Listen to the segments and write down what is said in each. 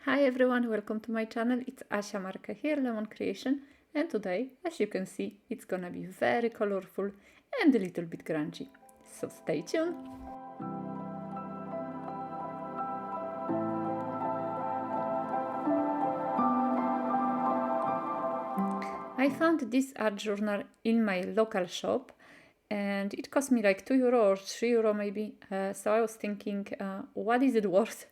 Hi everyone, welcome to my channel. It's Asia Marka here, Lemon Creation, and today, as you can see, it's gonna be very colorful and a little bit grungy. So stay tuned. I found this art journal in my local shop and it cost me like €2 or €3 maybe. So I was thinking, what is it worth?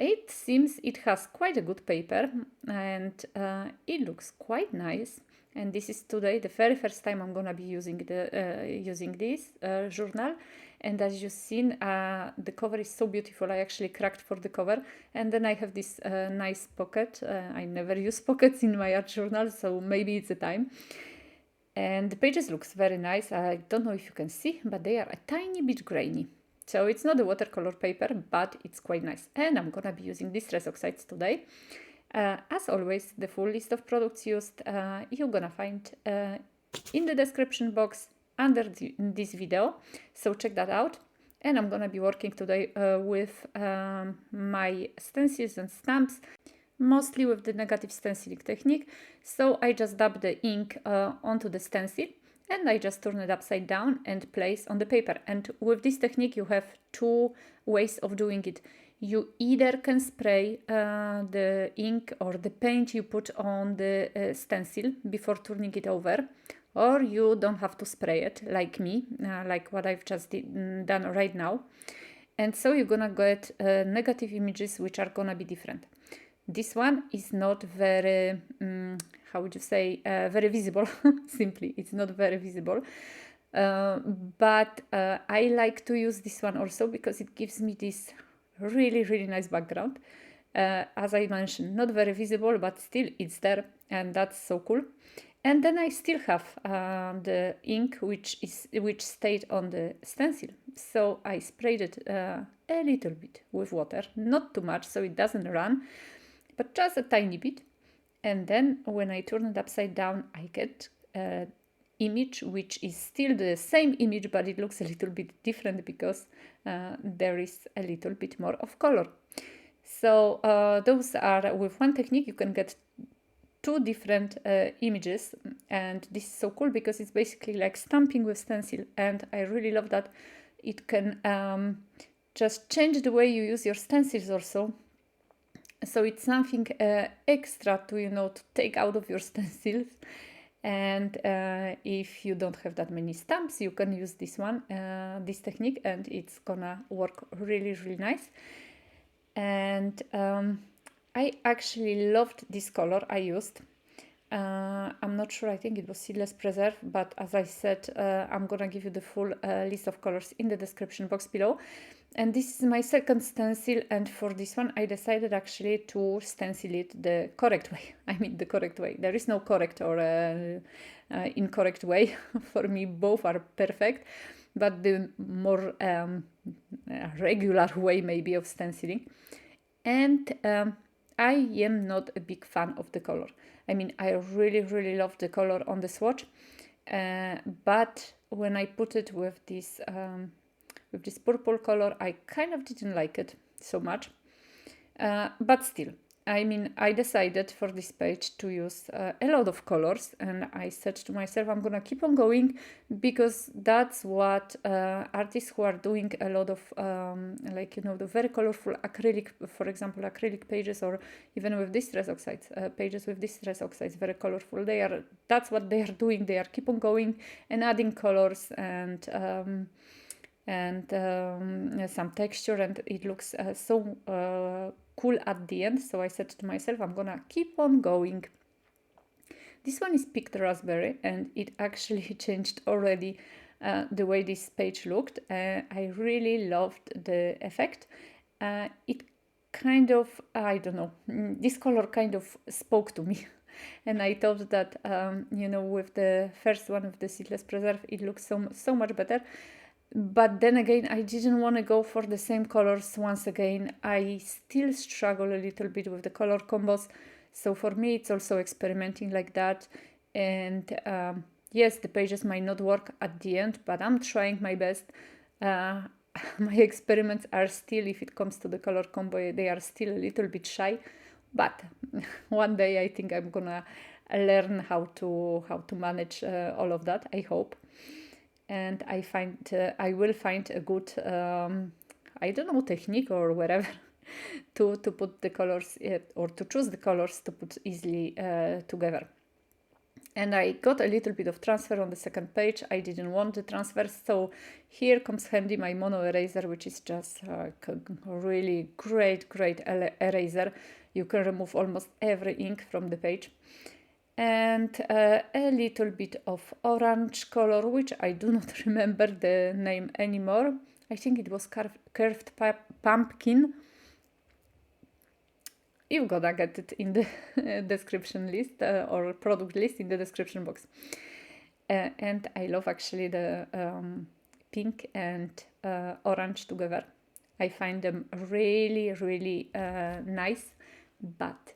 It seems it has quite a good paper and it looks quite nice. And this is today the very first time I'm gonna be using this journal. And as you've seen, the cover is so beautiful. I actually cracked for the cover, and then I have this nice pocket. I never use pockets in my art journal, so maybe it's the time. And the pages looks very nice. I don't know if you can see, but they are a tiny bit grainy. So it's not a watercolor paper, but it's quite nice. And I'm gonna be using Distress Oxides today. As always, the full list of products used you're gonna find in the description box under this video. So check that out. And I'm gonna be working today with my stencils and stamps, mostly with the negative stenciling technique. So I just dab the ink onto the stencil and I just turn it upside down and place on the paper. And with this technique you have two ways of doing it. You either can spray the ink or the paint you put on the stencil before turning it over, or you don't have to spray it like me, like what I've just done right now. And so you're gonna get negative images which are gonna be different. This one is not very, how would you say, very visible. Simply, it's not very visible. But I like to use this one also because it gives me this really, really nice background. As I mentioned, not very visible, but still it's there, and that's so cool. And then I still have the ink which stayed on the stencil. So I sprayed it a little bit with water, not too much, so it doesn't run, but just a tiny bit. And then when I turn it upside down, I get an image which is still the same image, but it looks a little bit different because there is a little bit more of color. So those are, with one technique you can get two different images, and this is so cool because it's basically like stamping with stencil, and I really love that it can just change the way you use your stencils also. So it's something extra to, to take out of your stencils. And if you don't have that many stamps, you can use this one, this technique, and it's gonna work really, really nice. And I actually loved this color I used. I'm not sure, I think it was Seedless Preserve, but as I said, I'm gonna give you the full list of colors in the description box below. And this is my second stencil, and for this one I decided actually to stencil it the correct way. I mean the correct way. There is no correct or incorrect way. For me both are perfect, but the more regular way maybe of stenciling. And I am not a big fan of the color. I mean, I really, really love the color on the swatch, but when I put it with this purple color, I kind of didn't like it so much. But still, I mean, I decided for this page to use a lot of colors, and I said to myself, I'm gonna keep on going because that's what artists who are doing a lot of the very colorful acrylic, for example, acrylic pages, or even with Distress Oxides, pages with Distress Oxides, very colorful. That's what they are doing. They are keep on going and adding colors and some texture, and it looks so cool at the end. So I said to myself, I'm gonna keep on going. This one is Picked Raspberry, and it actually changed already the way this page looked. I really loved the effect. It kind of, I don't know, this color kind of spoke to me. And I thought that, with the first one, with the Seedless Preserve, it looks so much better. But then again, I didn't want to go for the same colors once again. I still struggle a little bit with the color combos. So for me, it's also experimenting like that. And yes, the pages might not work at the end, but I'm trying my best. My experiments are still, if it comes to the color combo, they are still a little bit shy but one day I think I'm gonna learn how to manage all of that, I hope. And I will find a good I don't know, technique or whatever to put the colors or to choose the colors to put easily together. And I got a little bit of transfer on the second page. I didn't want the transfer, so here comes handy my mono eraser, which is just a really great eraser. You can remove almost every ink from the page. And a little bit of orange color, which I do not remember the name anymore. I think it was curved pumpkin. You're gonna get it in the description list or product list in the description box. And I love actually the pink and orange together. I find them really nice, but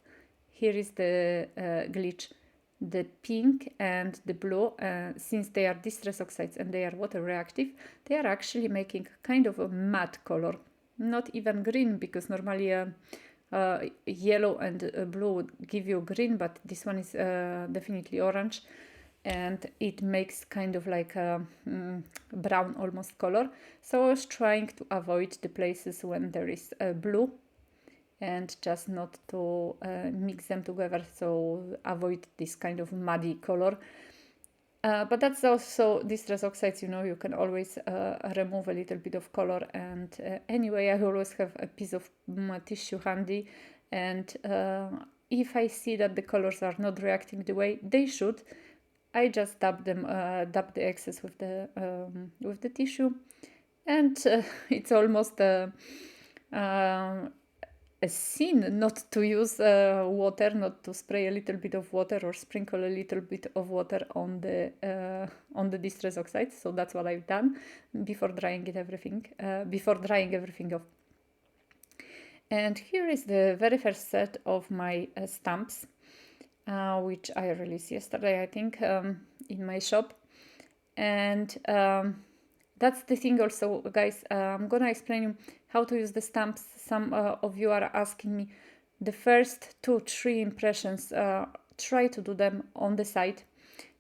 here is the glitch. The pink and the blue, since they are distress oxides and they are water reactive, they are actually making kind of a matte color. Not even green, because normally yellow and blue would give you green, but this one is definitely orange, and it makes kind of like a brown almost color. So I was trying to avoid the places when there is blue and just not to mix them together, so avoid this kind of muddy color. But that's also distress oxides, you know, you can always remove a little bit of color. And anyway, I always have a piece of tissue handy, and if I see that the colors are not reacting the way they should, I just dab the excess with the tissue, and it's almost a sin not to use water, not to spray a little bit of water or sprinkle a little bit of water on the distress oxides. So that's what I've done before drying everything off. And here is the very first set of my stamps, which I released yesterday, I think, in my shop. And that's the thing also, guys. I'm gonna explain you how to use the stamps. Some of you are asking me the first 2-3 impressions. Try to do them on the side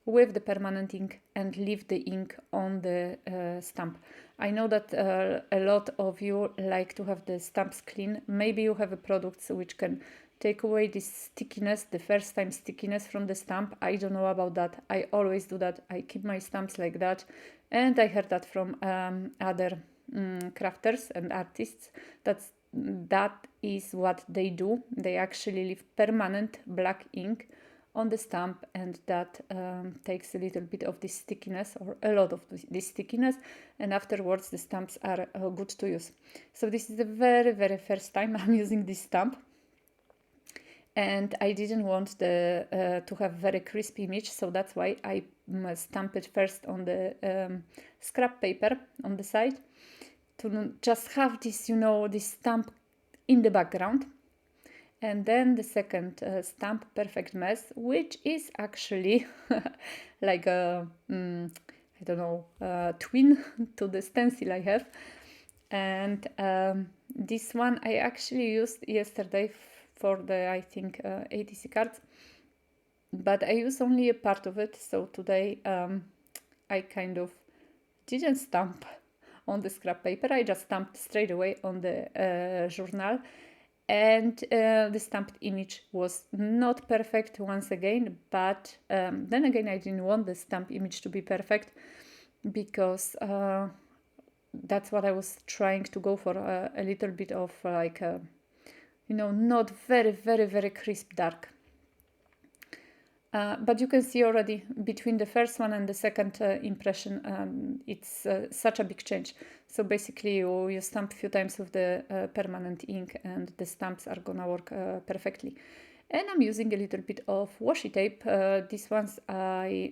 with the permanent ink and leave the ink on the stamp. I know that a lot of you like to have the stamps clean. Maybe you have a product which can take away this stickiness, the first time stickiness from the stamp. I don't know about that. I always do that. I keep my stamps like that. And I heard that from other crafters and artists. That is what they do. They actually leave permanent black ink on the stamp, and that takes a little bit of this stickiness, or a lot of this stickiness, and afterwards the stamps are good to use. So this is the very first time I'm using this stamp, and I didn't want to have very crisp image, so that's why I stamp it first on the scrap paper on the side, to just have this, you know, this stamp in the background. And then the second stamp, Perfect Mess, which is actually like a, I don't know, twin to the stencil I have. And this one I actually used yesterday for the, I think, ATC cards. But I used only a part of it, so today I kind of didn't stamp on the scrap paper. I just stamped straight away on the journal. And the stamped image was not perfect once again, but then again I didn't want the stamp image to be perfect, because that's what I was trying to go for, a little bit of like a, you know, not very crisp dark. But you can see already between the first one and the second impression, it's such a big change. So basically you stamp a few times with the permanent ink and the stamps are gonna work perfectly. And I'm using a little bit of washi tape. These ones I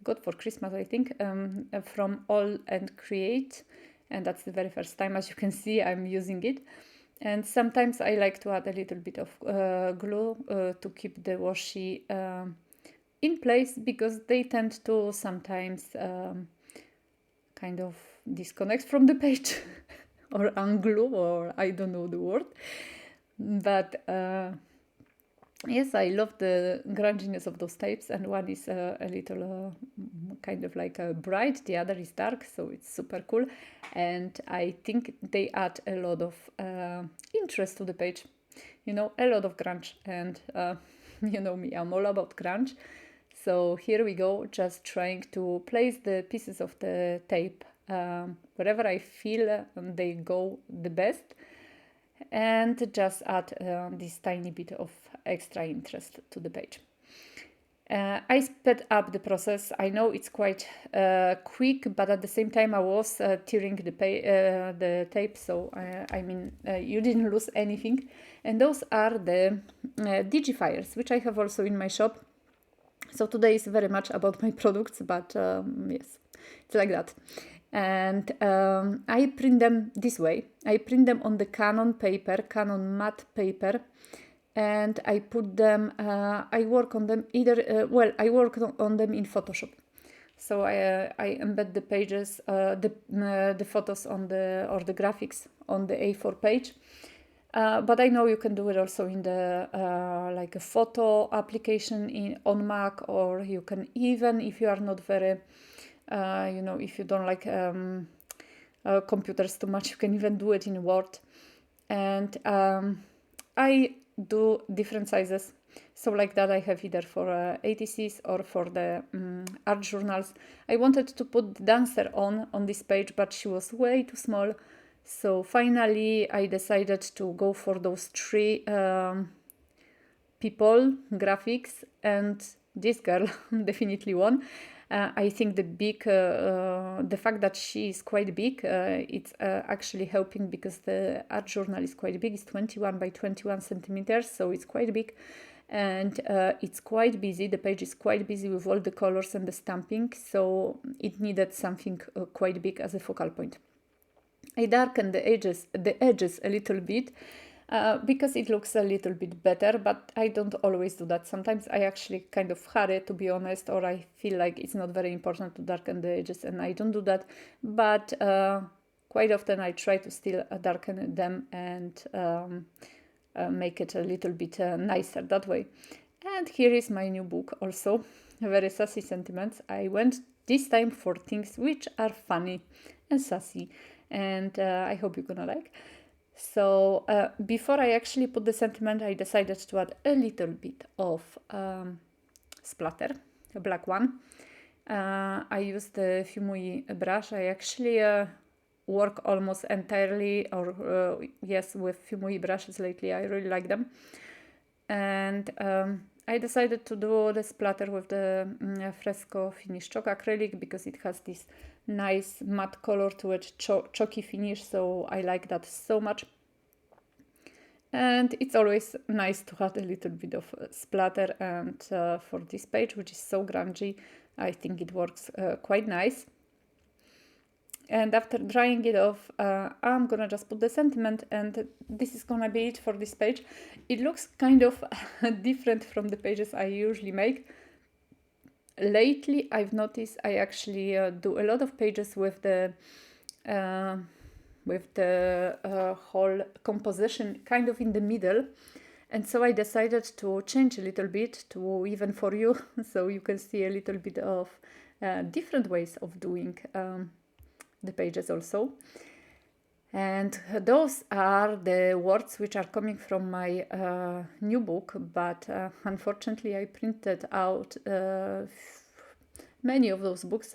got for Christmas, I think, from Aall Create. And that's the very first time, as you can see, I'm using it. And sometimes I like to add a little bit of glue to keep the washi in place, because they tend to sometimes kind of disconnect from the page or unglue, or I don't know the word. But yes, I love the grunginess of those tapes, and one is a little kind of like a bright, the other is dark, so it's super cool. And I think they add a lot of interest to the page. You know, a lot of grunge, and you know me, I'm all about grunge. So here we go, just trying to place the pieces of the tape wherever I feel they go the best, and just add this tiny bit of extra interest to the page. I sped up the process. I know it's quite quick, but at the same time I was tearing the tape, so I mean you didn't lose anything. And those are the DIGI files, which I have also in my shop. So today is very much about my products, but yes, it's like that. And I print them this way. I print them on the Canon paper, Canon matte paper, and I put them, I work on them either, I work on them in Photoshop. So I embed the pages, the photos on or the graphics on the A4 page. But I know you can do it also in the like a photo application on Mac, or you can even, if you are not very, you know, if you don't like computers too much, you can even do it in Word. And I do different sizes. So like that I have either for ATCs or for the art journals. I wanted to put the dancer on this page, but she was way too small. So finally I decided to go for those 3 people graphics, and this girl definitely won. I think the fact that she is quite big, it's actually helping, because the art journal is quite big. It's 21 by 21 centimeters, so it's quite big, and it's quite busy. The page is quite busy with all the colors and the stamping, so it needed something quite big as a focal point. I darkened the edges a little bit, because it looks a little bit better, but I don't always do that. Sometimes I actually kind of hurry, to be honest, or I feel like it's not very important to darken the edges, and I don't do that. But quite often I try to still darken them and make it a little bit nicer that way. And here is my new book also, Very Sassy Sentiments. I went this time for things which are funny and sassy, and I hope you're gonna like. So before I actually put the sentiment, I decided to add a little bit of splatter, a black one. I used the Fuumuui brush. I actually work almost entirely, or yes, with Fuumuui brushes lately. I really like them. And I decided to do the splatter with the fresco finish chalk acrylic, because it has this nice matte color to it, chalky finish, so I like that so much. And it's always nice to add a little bit of splatter, and for this page, which is so grungy, I think it works quite nice. And after drying it off, I'm gonna just put the sentiment, and this is gonna be it for this page. It looks kind of different from the pages I usually make. Lately, I've noticed I actually do a lot of pages with the whole composition kind of in the middle. And so I decided to change a little bit to even for you, so you can see a little bit of different ways of doing the pages also. And those are the words which are coming from my new book, but unfortunately I printed out many of those books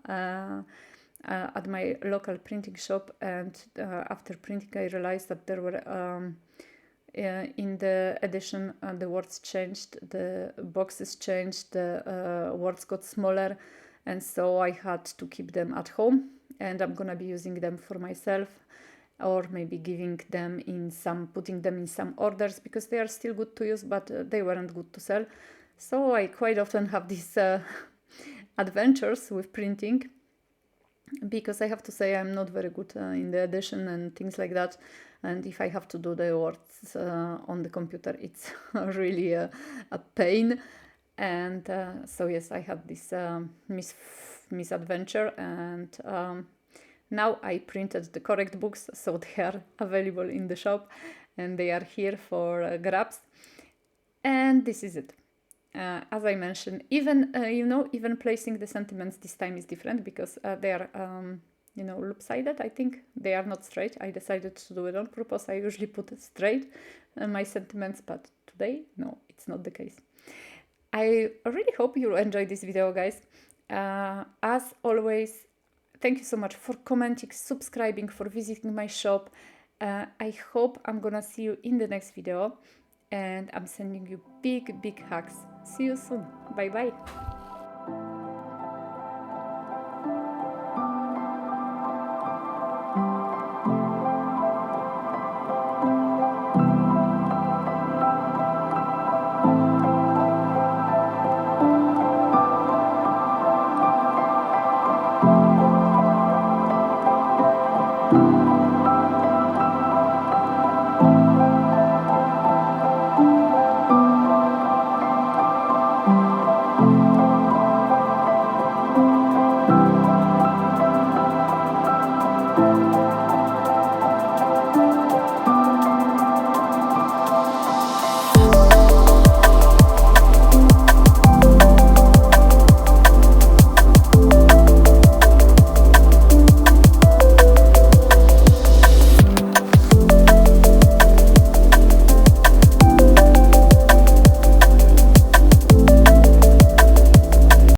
at my local printing shop, and after printing I realized that there were in the edition the words changed, the boxes changed, the words got smaller, and so I had to keep them at home, and I'm gonna be using them for myself, or maybe giving them in putting them in some orders, because they are still good to use, but they weren't good to sell. So I quite often have these adventures with printing, because I have to say I'm not very good in the edition and things like that, and if I have to do the words on the computer, it's really a pain. And so yes, I had this misadventure, and now I printed the correct books, so they are available in the shop, and they are here for grabs. And this is it. As I mentioned, even even placing the sentiments this time is different because they are loop-sided. I think they are not straight. I decided to do it on purpose. I usually put it straight my sentiments, but today no, it's not the case. I really hope you enjoyed this video, guys. As always, thank you so much for commenting, subscribing, for visiting my shop. I hope I'm gonna see you in the next video, and I'm sending you big hugs. See you soon. Bye bye.